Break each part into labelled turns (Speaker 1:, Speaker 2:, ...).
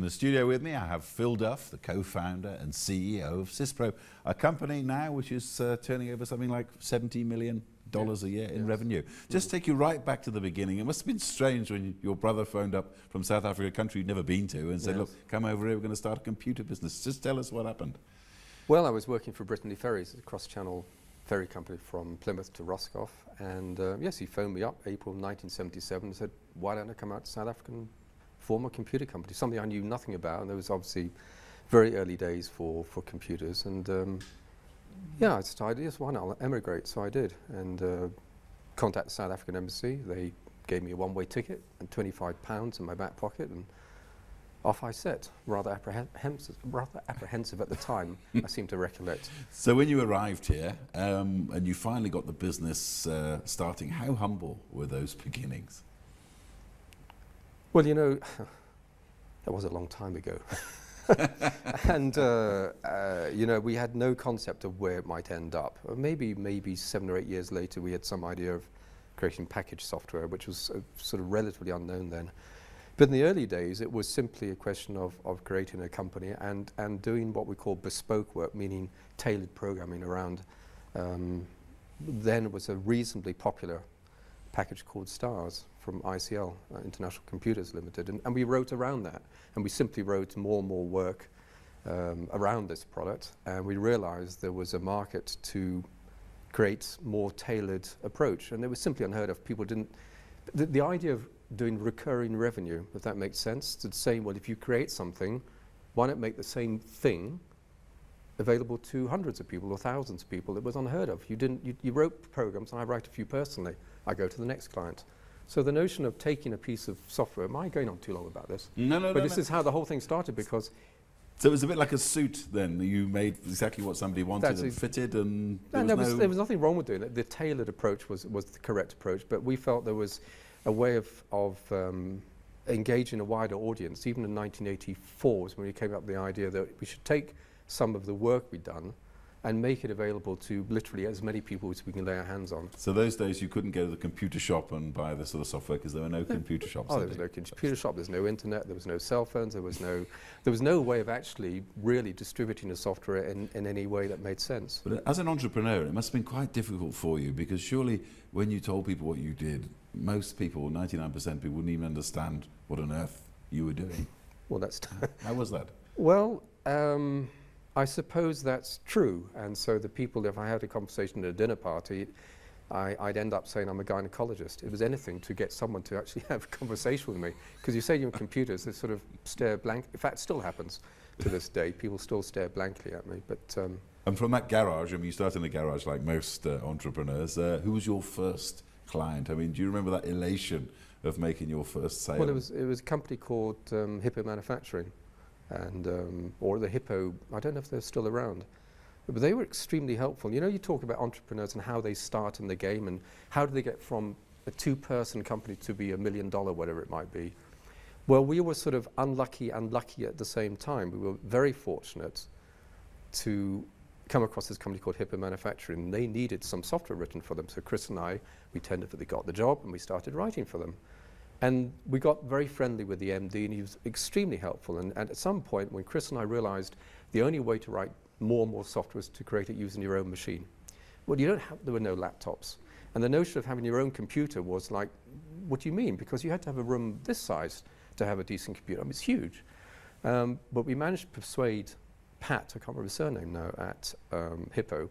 Speaker 1: the studio with me, I have Phil Duff, the co-founder and CEO of Syspro, a company now which is turning over something like $70 million a year in revenue. Just take you right back to the beginning. It must have been strange when your brother phoned up from South Africa, a country you'd never been to, and said, look, come over here, we're going to start a computer business. Just tell us what happened.
Speaker 2: Well, I was working for Brittany Ferries, a cross-channel ferry company from Plymouth to Roscoff, and yes, he phoned me up April 1977 and said, why don't I come out to South Africa and form a computer company, something I knew nothing about, and there was obviously very early days for computers, and yeah, I decided, yes, why not, I'll emigrate, so I did, and contacted the South African Embassy. They gave me a one-way ticket and £25 in my back pocket, and off I set, rather apprehensive at the time, I seem to recollect.
Speaker 1: So when you arrived here, and you finally got the business starting, how humble were those beginnings?
Speaker 2: Well, you know, that was a long time ago. And, you know, we had no concept of where it might end up. Maybe 7 or 8 years later, we had some idea of creating package software, which was sort of relatively unknown then. But in the early days, it was simply a question of creating a company and doing what we call bespoke work, meaning tailored programming around. Then it was a reasonably popular package called STARS from ICL, International Computers Limited, and we wrote around that. And we simply wrote more and more work around this product, and we realized there was a market to create more tailored approach, and it was simply unheard of. People didn't, the idea of doing recurring revenue, if that makes sense, to say, well, if you create something, why not make the same thing available to hundreds of people or thousands of people? It was unheard of. You wrote programs, and I write a few personally. I go to the next client. So the notion of taking a piece of software, am I going on too long about this?
Speaker 1: No.
Speaker 2: But this is how the whole thing started, because...
Speaker 1: So it was a bit like a suit then. You made exactly what somebody wanted and fitted, and
Speaker 2: there was nothing wrong with doing it. The tailored approach was the correct approach, but we felt there was a way of engaging a wider audience. Even in 1984 was when we came up with the idea that we should take some of the work we'd done and make it available to literally as many people as we can lay our hands on.
Speaker 1: So those days you couldn't go to the computer shop and buy this sort of software because there were no computer shops.
Speaker 2: Oh, there was no computer shop, there's no internet, there was no cell phones, there was no way of actually really distributing the software in any way that made sense.
Speaker 1: But as an entrepreneur, it must have been quite difficult for you, because surely when you told people what you did, most people, 99% of people, wouldn't even understand what on earth you were doing.
Speaker 2: Well, that's...
Speaker 1: How was that?
Speaker 2: Well, I suppose that's true, and so the people, if I had a conversation at a dinner party, I'd end up saying I'm a gynecologist. It was anything to get someone to actually have a conversation with me, because you say you're in computers, they sort of stare blank. In fact, it still happens to this day. People still stare blankly at me. But
Speaker 1: and from that garage, I mean, you started in a garage like most entrepreneurs. Who was your first client? I mean, do you remember that elation of making your first sale?
Speaker 2: Well, it was a company called Hippo Manufacturing. And or the Hippo, I don't know if they're still around, but they were extremely helpful. You know, you talk about entrepreneurs and how they start in the game, and how do they get from a 2-person company to be $1 million, whatever it might be. Well, we were sort of unlucky and lucky at the same time. We were very fortunate to come across this company called Hippo Manufacturing. They needed some software written for them, so Chris and I, we tentatively got the job and we started writing for them. And we got very friendly with the MD, and he was extremely helpful. And at some point, when Chris and I realized the only way to write more and more software was to create it using your own machine. Well, there were no laptops. And the notion of having your own computer was like, what do you mean? Because you had to have a room this size to have a decent computer. I mean, it's huge. But we managed to persuade Pat, I can't remember his surname now, at Hippo,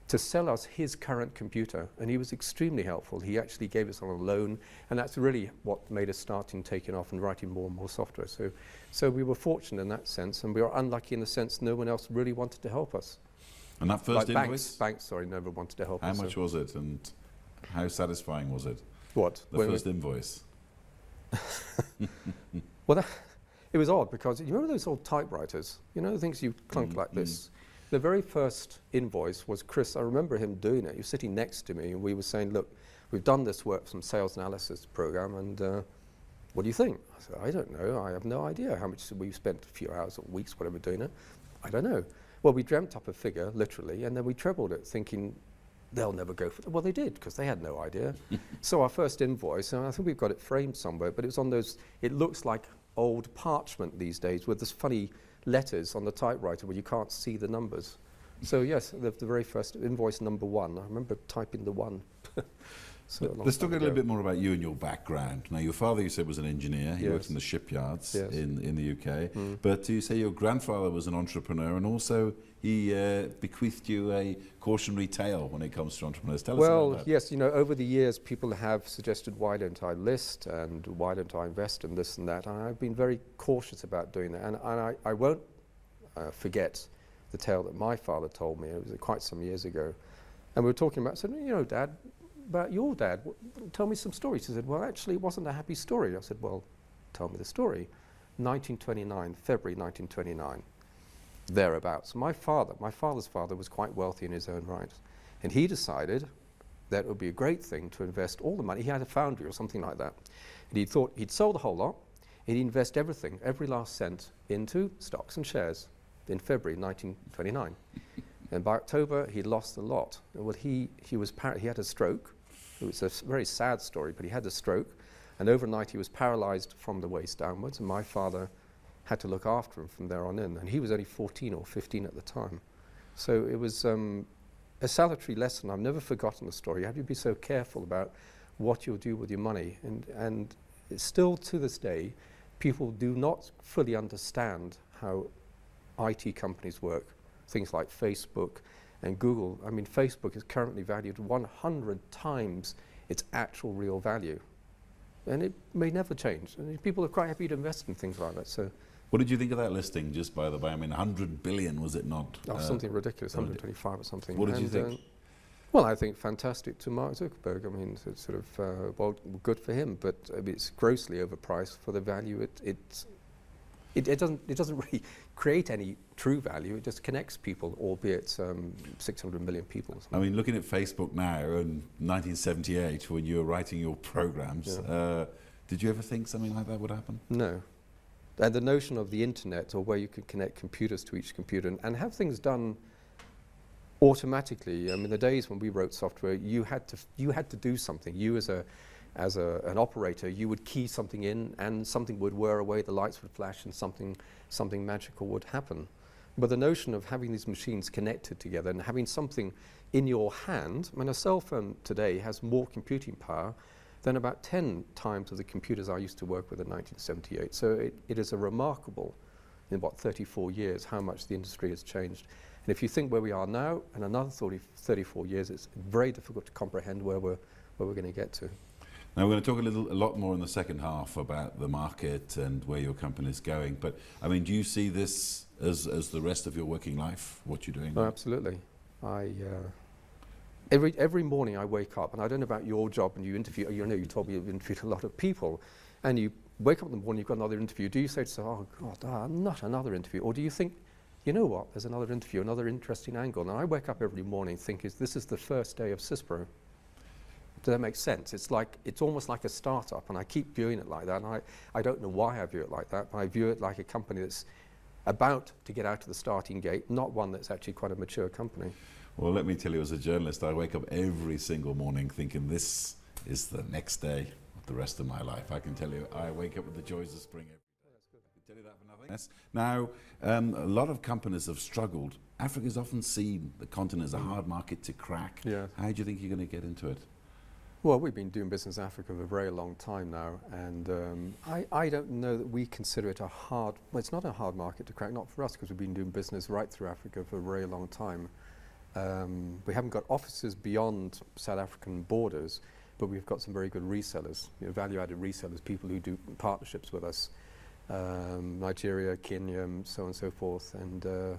Speaker 2: to sell us his current computer, and he was extremely helpful. He actually gave us on a loan, and that's really what made us start taking off and writing more and more software. So we were fortunate in that sense, and we were unlucky in the sense no one else really wanted to help us.
Speaker 1: And that first invoice?
Speaker 2: Banks, never wanted to help us.
Speaker 1: How much was it, and how satisfying was it?
Speaker 2: What?
Speaker 1: The first invoice.
Speaker 2: Well, it was odd, because you remember those old typewriters? You know, the things you clunk like this? The very first invoice was Chris. I remember him doing it. He was sitting next to me, and we were saying, look, we've done this work, some sales analysis program, and what do you think? I said, I don't know. I have no idea how much we've spent, a few hours or weeks, whatever, doing it. I don't know. Well, we dreamt up a figure, literally, and then we trebled it, thinking they'll never go for it. Well, they did, because they had no idea. So our first invoice, and I think we've got it framed somewhere, but it was on those, it looks like old parchment these days with this funny letters on the typewriter where you can't see the numbers. So yes, the very first invoice number 1, I remember typing the 1. So
Speaker 1: let's talk a little bit more about you and your background. Now, your father, you said, was an engineer. He worked in the shipyards in the UK. But you say your grandfather was an entrepreneur, and also he bequeathed you a cautionary tale when it comes to entrepreneurs. Tell us about that.
Speaker 2: Yes, over the years people have suggested, why don't I list and why don't I invest in this and that, and I've been very cautious about doing that, and I won't forget the tale that my father told me. It was quite some years ago, and we were talking about, I said, Dad, about your dad, tell me some stories. He said, well, actually it wasn't a happy story. I said, well, tell me the story. 1929, February 1929, thereabouts. My father's father was quite wealthy in his own right, and he decided that it would be a great thing to invest all the money. He had a foundry or something like that, and he thought he'd sold the whole lot, and he'd invest everything, every last cent, into stocks and shares in February 1929. And by October, he'd lost the lot. Well, he had a stroke. It was a very sad story, but he had a stroke, and overnight he was paralyzed from the waist downwards, and my father had to look after him from there on in, and he was only 14 or 15 at the time. So it was a salutary lesson. I've never forgotten the story. You have to be so careful about what you'll do with your money, and still to this day, people do not fully understand how IT companies work. Things like Facebook and Google. I mean, Facebook is currently valued 100 times its actual real value. And it may never change. And people are quite happy to invest in things like that. So,
Speaker 1: what did you think of that listing, just by the way? I mean, 100 billion, was it not?
Speaker 2: Something ridiculous, 125 or something.
Speaker 1: What did you think?
Speaker 2: Well, I think fantastic to Mark Zuckerberg. I mean, it's sort of, well, good for him, but it's grossly overpriced for the value it doesn't really create any true value. It just connects people, albeit 600 million people.
Speaker 1: I mean, looking at Facebook now, in 1978, when you were writing your programs, did you ever think something like that would happen?
Speaker 2: No. And the notion of the internet, or where you could connect computers to each computer and have things done automatically. I mean, the days when we wrote software, you had to do something. You as an operator, you would key something in and something would whir away, the lights would flash, and something magical would happen. But the notion of having these machines connected together and having something in your hand, I mean, a cell phone today has more computing power than about 10 times of the computers I used to work with in 1978. So it is a remarkable, in 34 years, how much the industry has changed. And if you think where we are now, in another 34 years, it's very difficult to comprehend where we're going to get to.
Speaker 1: Now, we're going to talk a lot more in the second half about the market and where your company is going. But, I mean, do you see this as the rest of your working life, what you're doing?
Speaker 2: Oh, absolutely. Every morning I wake up, and I don't know about your job, and you interview, you told me you've interviewed a lot of people, and you wake up in the morning, you've got another interview. Do you say to yourself, oh, God, not another interview? Or do you think, you know what, there's another interview, another interesting angle? And I wake up every morning thinking, this is the first day of Syspro. Does that make sense? It's almost like a startup, and I keep viewing it like that. And I don't know why I view it like that, but I view it like a company that's about to get out of the starting gate, not one that's actually quite a mature company.
Speaker 1: Well, let me tell you, as a journalist, I wake up every single morning thinking this is the next day of the rest of my life. I can tell you, I wake up with the joys of spring every day. I can tell you that for nothing. Yes. Now, a lot of companies have struggled. Africa's often seen the continent as a hard market to crack.
Speaker 2: Yeah.
Speaker 1: How do you think you're going to get into it?
Speaker 2: Well, we've been doing business in Africa for a very long time now, and I don't know that we consider it well, it's not a hard market to crack, not for us, because we've been doing business right through Africa for a very long time. We haven't got offices beyond South African borders, but we've got some very good resellers, value-added resellers, people who do partnerships with us, Nigeria, Kenya, so on and so forth, and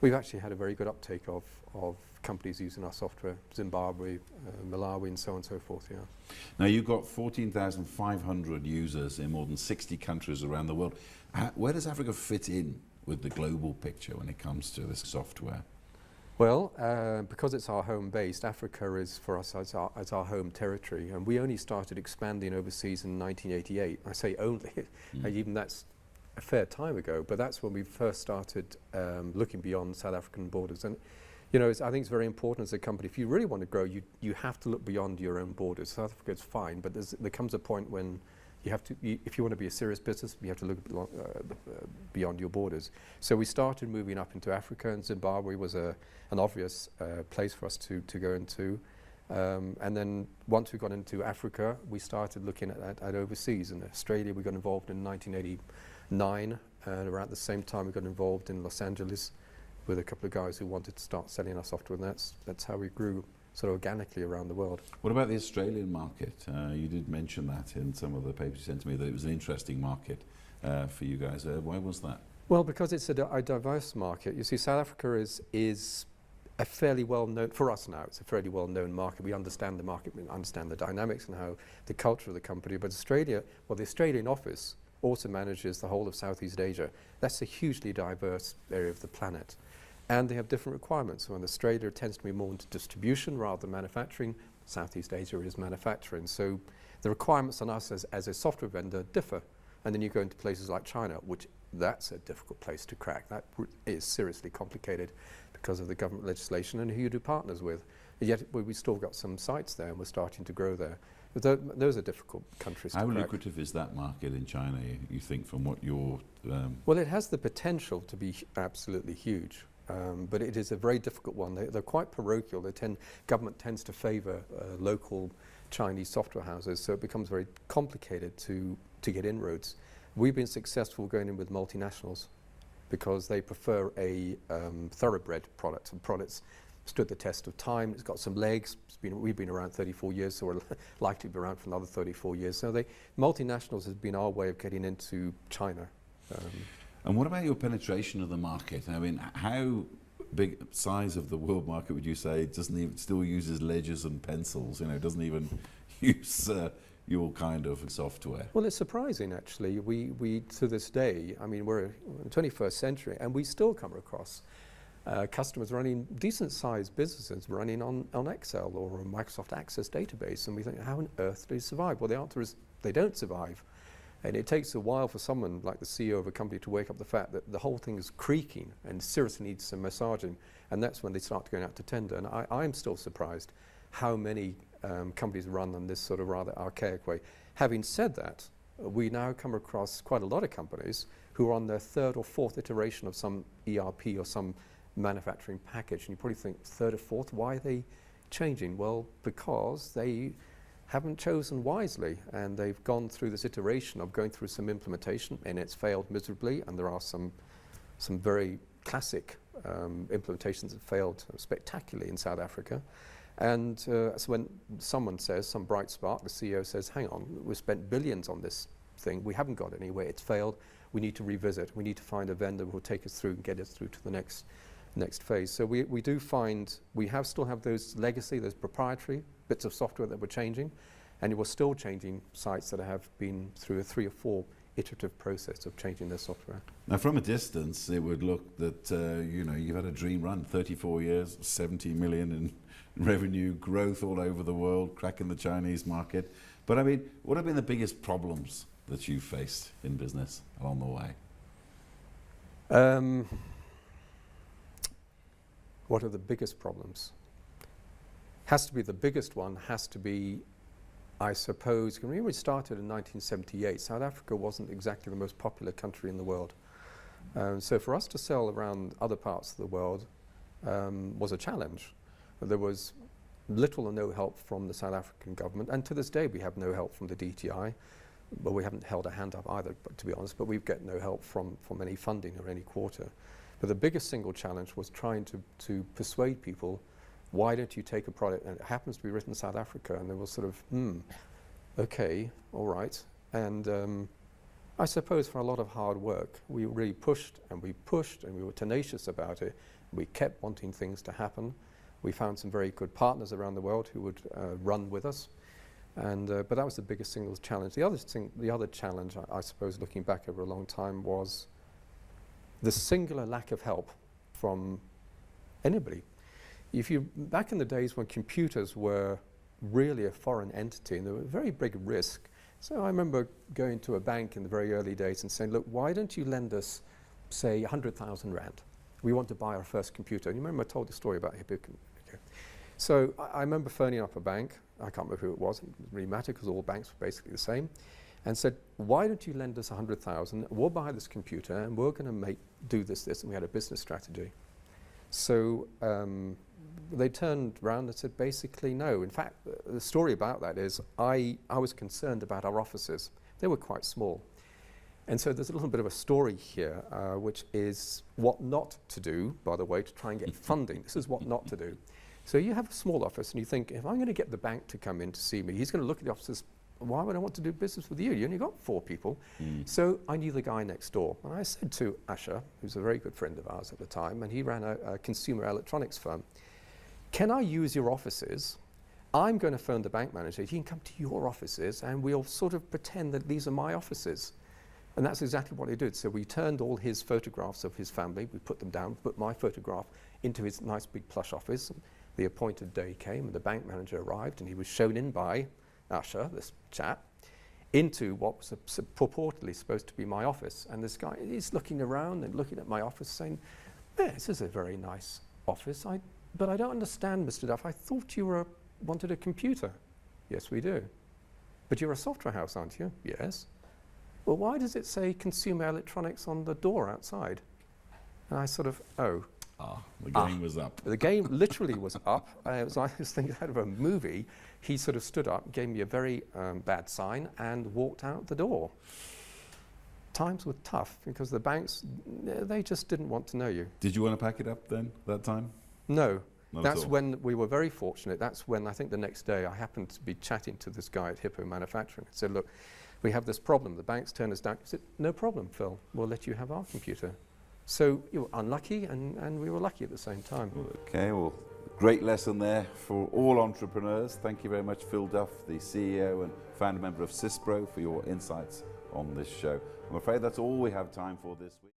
Speaker 2: we've actually had a very good uptake of companies using our software, Zimbabwe, Malawi, and so on and so forth, yeah.
Speaker 1: Now, you've got 14,500 users in more than 60 countries around the world. Where does Africa fit in with the global picture when it comes to this software?
Speaker 2: Well, because it's our home base, Africa is for us as our home territory, and we only started expanding overseas in 1988. I say only, even that's a fair time ago, but that's when we first started looking beyond South African borders. And I think it's very important as a company, if you really want to grow, you have to look beyond your own borders. South Africa is fine, but there comes a point when if you want to be a serious business, you have to look beyond your borders. So we started moving up into Africa, and Zimbabwe was an obvious place for us to go into. And then once we got into Africa, we started looking at overseas. In Australia, we got involved in 1989, and around the same time we got involved in Los Angeles with a couple of guys who wanted to start selling our software, and that's how we grew sort of organically around the world.
Speaker 1: What about the Australian market? You did mention that in some of the papers you sent to me, that it was an interesting market for you guys. Why was that?
Speaker 2: Well, because it's a diverse market. You see, South Africa is a fairly well-known, for us now, it's a fairly well-known market. We understand the market, we understand the dynamics and how the culture of the company. But Australia, well, the Australian office also manages the whole of Southeast Asia. That's a hugely diverse area of the planet. And they have different requirements. So in Australia, it tends to be more into distribution rather than manufacturing. Southeast Asia is manufacturing. So the requirements on us as a software vendor differ. And then you go into places like China, which that's a difficult place to crack. That is seriously complicated because of the government legislation and who you do partners with. Yet we've still got some sites there, and we're starting to grow there. But those are difficult countries to crack.
Speaker 1: How lucrative is that market in China, you think, from what you're...
Speaker 2: Well, it has the potential to be absolutely huge. But it is a very difficult one. They're quite parochial. Government tends to favour local Chinese software houses, so it becomes very complicated to get inroads. We've been successful going in with multinationals because they prefer a thoroughbred product. And products stood the test of time. It's got some legs. We've been around 34 years, so we're likely to be around for another 34 years. So multinationals has been our way of getting into China.
Speaker 1: And what about your penetration of the market? I mean, how big size of the world market would you say still uses ledgers and pencils? You know, doesn't even use your kind of software?
Speaker 2: Well, it's surprising actually. We to this day, I mean, we're in the 21st century, and we still come across customers running decent-sized businesses running on Excel or a Microsoft Access database, and we think, how on earth do they survive? Well, the answer is they don't survive. And it takes a while for someone like the CEO of a company to wake up the fact that the whole thing is creaking and seriously needs some massaging. And that's when they start going out to tender. And I'm still surprised how many companies run on this sort of rather archaic way. Having said that, we now come across quite a lot of companies who are on their third or fourth iteration of some ERP or some manufacturing package. And you probably think, third or fourth, why are they changing? Well, because they haven't chosen wisely, and they've gone through this iteration of going through some implementation, and it's failed miserably, and there are some very classic implementations that failed spectacularly in South Africa. And so when someone says, some bright spark, the CEO says, hang on, we've spent billions on this thing, we haven't got anywhere, it's failed, we need to revisit, we need to find a vendor who will take us through and get us through to the next phase. So we do find, still have those legacy, those proprietary bits of software that we're changing, and we're still changing sites that have been through a 3 or 4 iterative process of changing their software.
Speaker 1: Now, from a distance, it would look that you've had a dream run, 34 years, 70 million in revenue, growth all over the world, cracking the Chinese market. But I mean, what have been the biggest problems that you've faced in business along the way?
Speaker 2: What are the biggest problems? The biggest one has to be, I suppose, when we started in 1978, South Africa wasn't exactly the most popular country in the world. So for us to sell around other parts of the world was a challenge. There was little or no help from the South African government, and to this day we have no help from the DTI. Well, we haven't held a hand up either, to be honest, but we've got no help from any funding or any quarter. But the biggest single challenge was trying to persuade people, why don't you take a product, and it happens to be written in South Africa, and they were sort of, okay, all right. And I suppose for a lot of hard work, we really pushed, and we were tenacious about it. We kept wanting things to happen. We found some very good partners around the world who would run with us. And but that was the biggest single challenge. The other challenge, I suppose, looking back over a long time, was the singular lack of help from anybody. Back in the days when computers were really a foreign entity, and they were a very big risk. So I remember going to a bank in the very early days and saying, look, why don't you lend us, say, 100,000 Rand? We want to buy our first computer. And you remember I told the story about Hippie. Okay. So I remember phoning up a bank. I can't remember who it was. It didn't really matter because all banks were basically the same. and said, why don't you lend us 100,000, we'll buy this computer and we're going to do this, and we had a business strategy. So they turned around and said, basically, no. In fact, the story about that is I was concerned about our offices. They were quite small. And so there's a little bit of a story here, which is what not to do, by the way, to try and get funding. This is what not to do. So you have a small office and you think, if I'm going to get the bank to come in to see me, he's going to look at the offices, why would I want to do business with you? You only got 4 people. So I knew the guy next door. And I said to Asher, who's a very good friend of ours at the time, and he ran a consumer electronics firm, can I use your offices? I'm going to phone the bank manager. He can come to your offices and we'll sort of pretend that these are my offices. And that's exactly what he did. So we turned all his photographs of his family, we put them down, put my photograph into his nice big plush office. The appointed day came and the bank manager arrived and he was shown in by Asher, this chap, into what was purportedly supposed to be my office. And this guy is looking around and looking at my office saying, yeah, this is a very nice office, but I don't understand, Mr. Duff. I thought you wanted a computer. Yes, we do. But you're a software house, aren't you? Yes. Well, why does it say consumer electronics on the door outside? And I sort of,
Speaker 1: the game was up.
Speaker 2: The game literally was up. I was thinking out of a movie. He sort of stood up, gave me a very bad sign, and walked out the door. Times were tough because the banks, they just didn't want to know you.
Speaker 1: Did you want to pack it up then, that time?
Speaker 2: No.
Speaker 1: Not
Speaker 2: That's
Speaker 1: at all.
Speaker 2: when we were very fortunate. That's when I think the next day I happened to be chatting to this guy at Hippo Manufacturing. I said, look, we have this problem. The banks turned us down. He said, no problem, Phil. We'll let you have our computer. So you were unlucky, and we were lucky at the same time.
Speaker 1: Okay, well, great lesson there for all entrepreneurs. Thank you very much, Phil Duff, the CEO and founder member of Syspro, for your insights on this show. I'm afraid that's all we have time for this week.